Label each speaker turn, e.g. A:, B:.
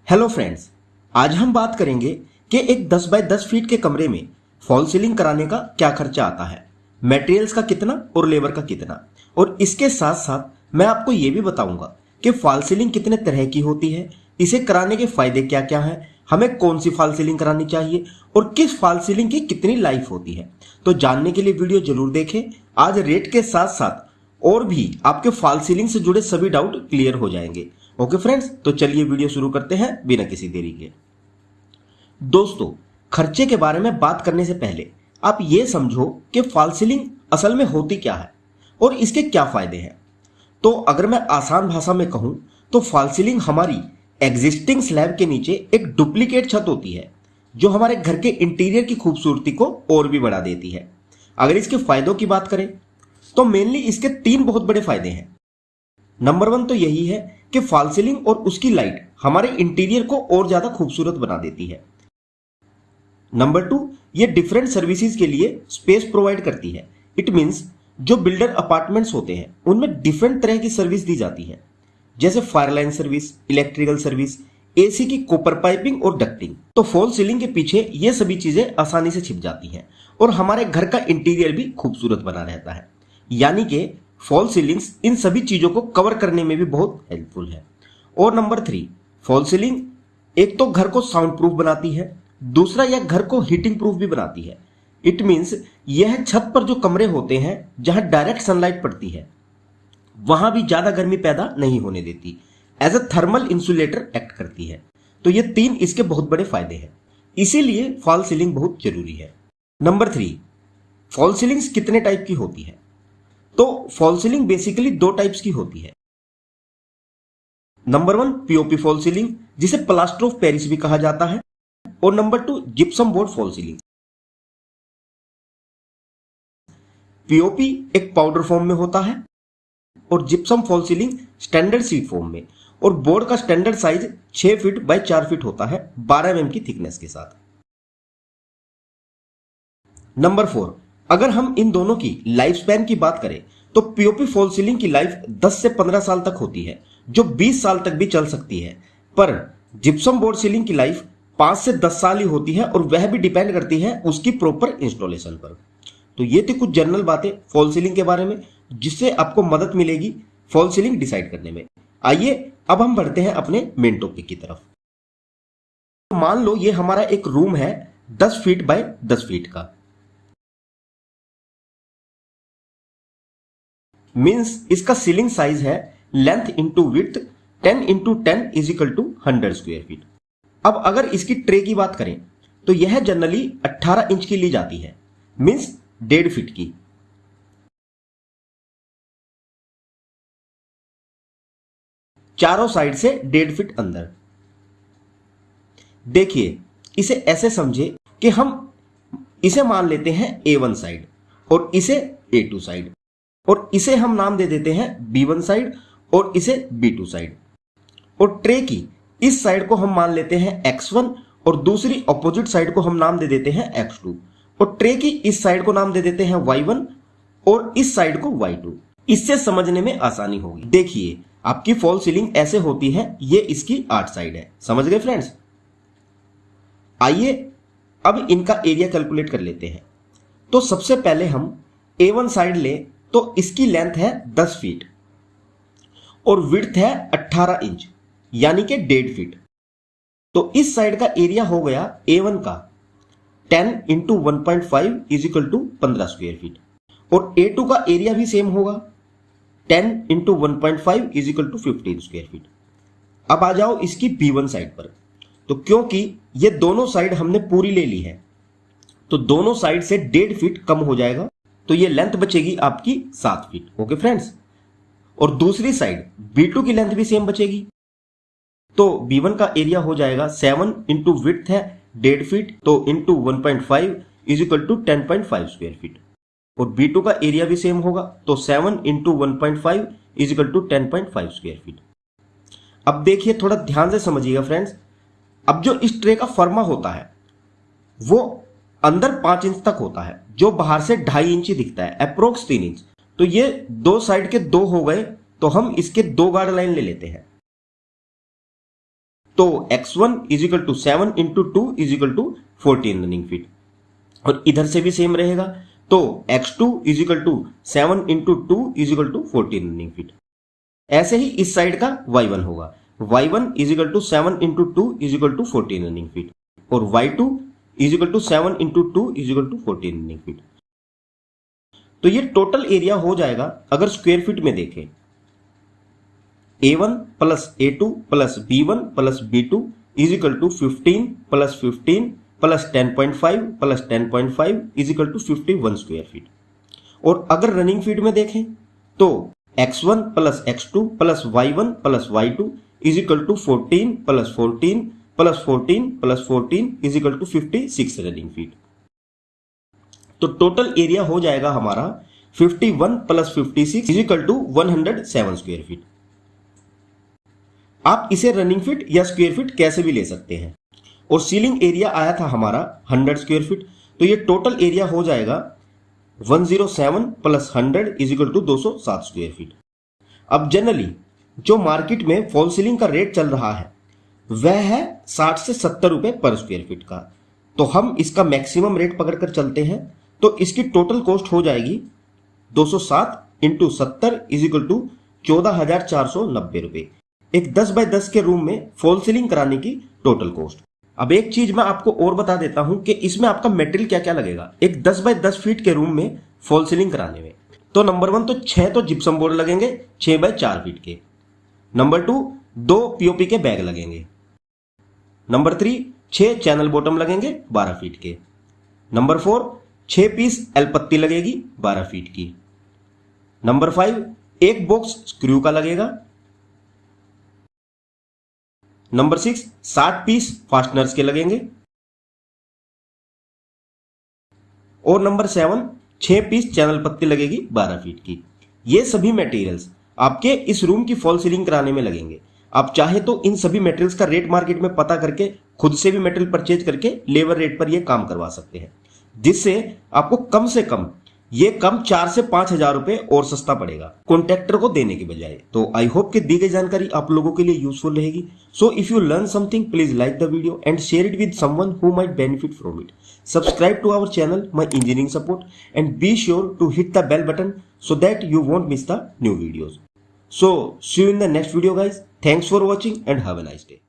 A: Hello friends, आज हम बात करेंगे कि एक 10 बाय 10 फीट के कमरे में फॉल सीलिंग कराने का क्या खर्चा आता है, मटेरियल्स का कितना और लेबर का कितना। और इसके साथ साथ मैं आपको ये भी बताऊंगा कि फॉल सीलिंग कितने तरह की होती है, इसे कराने के फायदे क्या क्या हैं, हमें कौन सी फॉल सीलिंग करानी चाहिए और किस फॉल सीलिंग की कितनी लाइफ होती है। तो जानने के लिए वीडियो जरूर देखें। आज रेट के साथ साथ और भी आपके फॉल सीलिंग से जुड़े सभी डाउट क्लियर हो जाएंगे। ओके फ्रेंड्स, तो चलिए वीडियो शुरू करते हैं बिना किसी देरी के। दोस्तों, खर्चे के बारे में बात करने से पहले आप ये समझो कि फॉल सीलिंग असल में होती क्या है और इसके क्या फायदे हैं। तो अगर मैं आसान भाषा में कहूं तो फॉल सीलिंग हमारी एग्जिस्टिंग स्लैब के नीचे एक डुप्लीकेट छत होती है जो हमारे घर के इंटीरियर की खूबसूरती को और भी बढ़ा देती है। अगर इसके फायदों की बात करें तो मेनली इसके 3 बहुत बड़े फायदे हैं। नंबर 1 तो यही है कि फॉल सीलिंग और उसकी लाइट हमारे इंटीरियर को और ज्यादा खूबसूरत बना देती है। नंबर 2, ये डिफरेंट सर्विसेज के लिए स्पेस प्रोवाइड करती है। इट मींस जो बिल्डर अपार्टमेंट्स होते हैं उनमें डिफरेंट तरह की सर्विस दी जाती है, जैसे fire line service, electrical service, AC की कॉपर पाइपिंग और डक्टिंग। तो फॉल सीलिंग के पीछे ये सभी चीजें आसानी से छिप जाती हैं और हमारे घर का इंटीरियर भी खूबसूरत बना रहता है। यानी कि फॉल सीलिंग्स इन सभी चीजों को कवर करने में भी बहुत हेल्पफुल है। और नंबर 3, फॉल सीलिंग एक तो घर को साउंड प्रूफ बनाती है, दूसरा यह घर को हीटिंग प्रूफ भी बनाती है। इट मींस यह छत पर जो कमरे होते हैं जहां डायरेक्ट सनलाइट पड़ती है वहां भी ज्यादा गर्मी पैदा नहीं होने देती, as a thermal insulator act करती है। तो ये 3 इसके बहुत बड़े फायदे हैं, इसीलिए फॉल सीलिंग बहुत जरूरी है। नंबर 3, फॉल सीलिंग्स कितने टाइप की होती है। तो फॉल सीलिंग बेसिकली 2 टाइप्स की होती है। नंबर 1 पीओपी फॉल सीलिंग, जिसे प्लास्टर ऑफ पेरिस भी कहा जाता है, और number 2 gypsum board fall ceiling. POP एक पाउडर फॉर्म में होता है और gypsum fall ceiling standard sheet form में, और बोर्ड का standard size 6 feet by 4 feet होता है 12 mm की थिकनेस के साथ। नंबर 4, अगर हम इन दोनों की लाइफ स्पैन की बात करें तो पीओपी फॉल सीलिंग की लाइफ 10 से 15 साल तक होती है, जो 20 साल तक भी चल सकती है। पर जिप्सम बोर्ड सीलिंग की लाइफ 5 से 10 साल ही होती है, और वह भी डिपेंड करती है उसकी प्रॉपर इंस्टॉलेशन पर। तो ये थी कुछ जनरल बातें फॉल सीलिंग के बारे में, जिससे आपको मदद मिलेगी फॉल सीलिंग डिसाइड करने में। आइए अब हम बढ़ते हैं अपने मेन टॉपिक की तरफ। मान लो ये हमारा एक रूम है 10 फीट बाय 10 फीट का। मीन्स इसका सीलिंग साइज है length into width 10 into 10 is equal to 100 square feet. अब अगर इसकी ट्रे की बात करें तो यह जनरली 18 इंच की ली जाती है, मीन्स 1.5 फीट की। चारों साइड से 1.5 फीट अंदर। देखिए, इसे ऐसे समझे कि हम इसे मान लेते हैं A1 साइड और इसे A2 साइड, और इसे हम नाम दे देते हैं B1 साइड और इसे B2 साइड। और ट्रे की इस साइड को हम मान लेते हैं X1 और दूसरी ऑपोजिट साइड को हम नाम दे देते हैं X2, और ट्रे की इस साइड को नाम दे देते हैं Y1 और इस साइड को Y2। इससे समझने में आसानी होगी। देखिए, आपकी फॉल सीलिंग ऐसे होती है, ये इसकी 8 साइड है। समझ गए फ्रेंड्स? आइए अब इनका एरिया कैलकुलेट कर लेते हैं। तो सबसे पहले हम A1 साइड ले तो इसकी लेंथ है 10 फीट और विड्थ है 18 इंच, यानी कि 1.5 फीट। तो इस साइड का एरिया हो गया A1 का 10 into 1.5 is equal to 15 square feet, और A2 का एरिया भी सेम होगा 10 into 1.5 is equal to 15 square feet. अब आ जाओ इसकी B1 साइड पर। तो क्योंकि ये दोनों साइड हमने पूरी ले ली है तो दोनों साइड से 1.5 फीट कम हो जाएगा, तो ये लेंथ बचेगी आपकी 7 फीट। Okay friends? और दूसरी साइड B2 की लेंथ भी सेम बचेगी, तो B1 का एरिया हो जाएगा 7 इंटू विड्थ है 1.5 फीट, तो into 1.5 is equal to 10.5 square feet, और B2 का एरिया भी सेम होगा, तो 7 into 1.5 is equal to 10.5 square feet. अब देखिए, थोड़ा ध्यान से समझिएगा फ्रेंड्स। अब जो इस ट्रे का फर्मा होता है वो अंदर 5 इंच तक होता है, जो बाहर से 2.5 इंच ही दिखता है, अप्रोक्स 3 इंच। तो ये 2 साइड के 2 हो गए, तो हम इसके 2 गार्ड लाइन ले लेते हैं। तो x1 is equal to 7 into 2 is equal to 14 running feet. और इधर से भी सेम रहेगा, तो x2 is equal to 7 into 2 is equal to 14 running feet. ऐसे ही इस साइड का y1 होगा, y1 is equal to 7 into 2 is equal to 14 running feet, और y2 is equal to 7 into 2 is equal to 14 running feet. तो ये total area हो जाएगा अगर स्क्वायर फीट में देखें, A1 plus A2 plus B1 plus B2 is equal to 15 plus 15 plus 10.5 plus 10.5 is equal to 51 square feet. और अगर running feet में देखें तो x1 plus x2 plus y1 plus y2 is equal to 14 plus 14 plus 14 plus 14 is equal to 56 running feet. तो total area हो जाएगा हमारा 51 plus 56 is equal to 107 square feet. आप इसे रनिंग फीट या स्क्वायर फीट कैसे भी ले सकते हैं। और सीलिंग एरिया आया था हमारा 100 स्क्वायर फीट, तो ये टोटल एरिया हो जाएगा 107 plus 100 is equal to 207 square feet. अब जनरली जो मार्केट में फॉल सीलिंग का रेट चल रहा है वह है 60 से 70 रुपए पर स्क्वायर फीट का, तो हम इसका मैक्सिमम रेट पकड़कर चलते हैं, तो इसकी टोटल कॉस्ट हो जाएगी 207 इंटू 70 इज इक्वल टू 14,490 रुपए। एक 10 बाय 10 के रूम में फॉल सीलिंग कराने की टोटल कॉस्ट। अब एक चीज मैं आपको और बता देता हूं कि इसमें आपका मटेरियल क्या क्या लगेगा एक 10 बाय 10 फीट के रूम में फॉल सीलिंग कराने में। तो नंबर 1 तो 6 तो जिप्सम बोर्ड लगेंगे 6 बाय 4 फीट के। नंबर 2 2 पीओपी के बैग लगेंगे। नंबर 3 6 चैनल बॉटम लगेंगे 12 फीट के। नंबर 4 6 पीस एल पत्ती लगेगी 12 फीट की। नंबर 5 एक बॉक्स स्क्रू का लगेगा। नंबर 6 60 पीस फास्टनर्स के लगेंगे। और नंबर 7 6 पीस चैनल पत्ती लगेगी 12 फीट की। ये सभी मटेरियल्स आपके इस रूम की फॉल सीलिंग कराने में लगेंगे। आप चाहे तो इन सभी मटेरियल्स का रेट मार्केट में पता करके खुद से भी मटेरियल परचेज करके लेबर रेट पर यह काम करवा सकते हैं, जिससे आपको कम से कम ये कम 4 से 5 हजार रुपए और सस्ता पड़ेगा कॉन्ट्रैक्टर को देने के बजाय। तो आई होप कि दी गई जानकारी आप लोगों के लिए यूजफुल रहेगी। So if you learn something please like the video and share it with someone who might benefit from it. Subscribe to our channel my engineering support and be sure to hit the bell button so that you won't miss the new videos. So see you in the next video guys. Thanks for watching and have a nice day.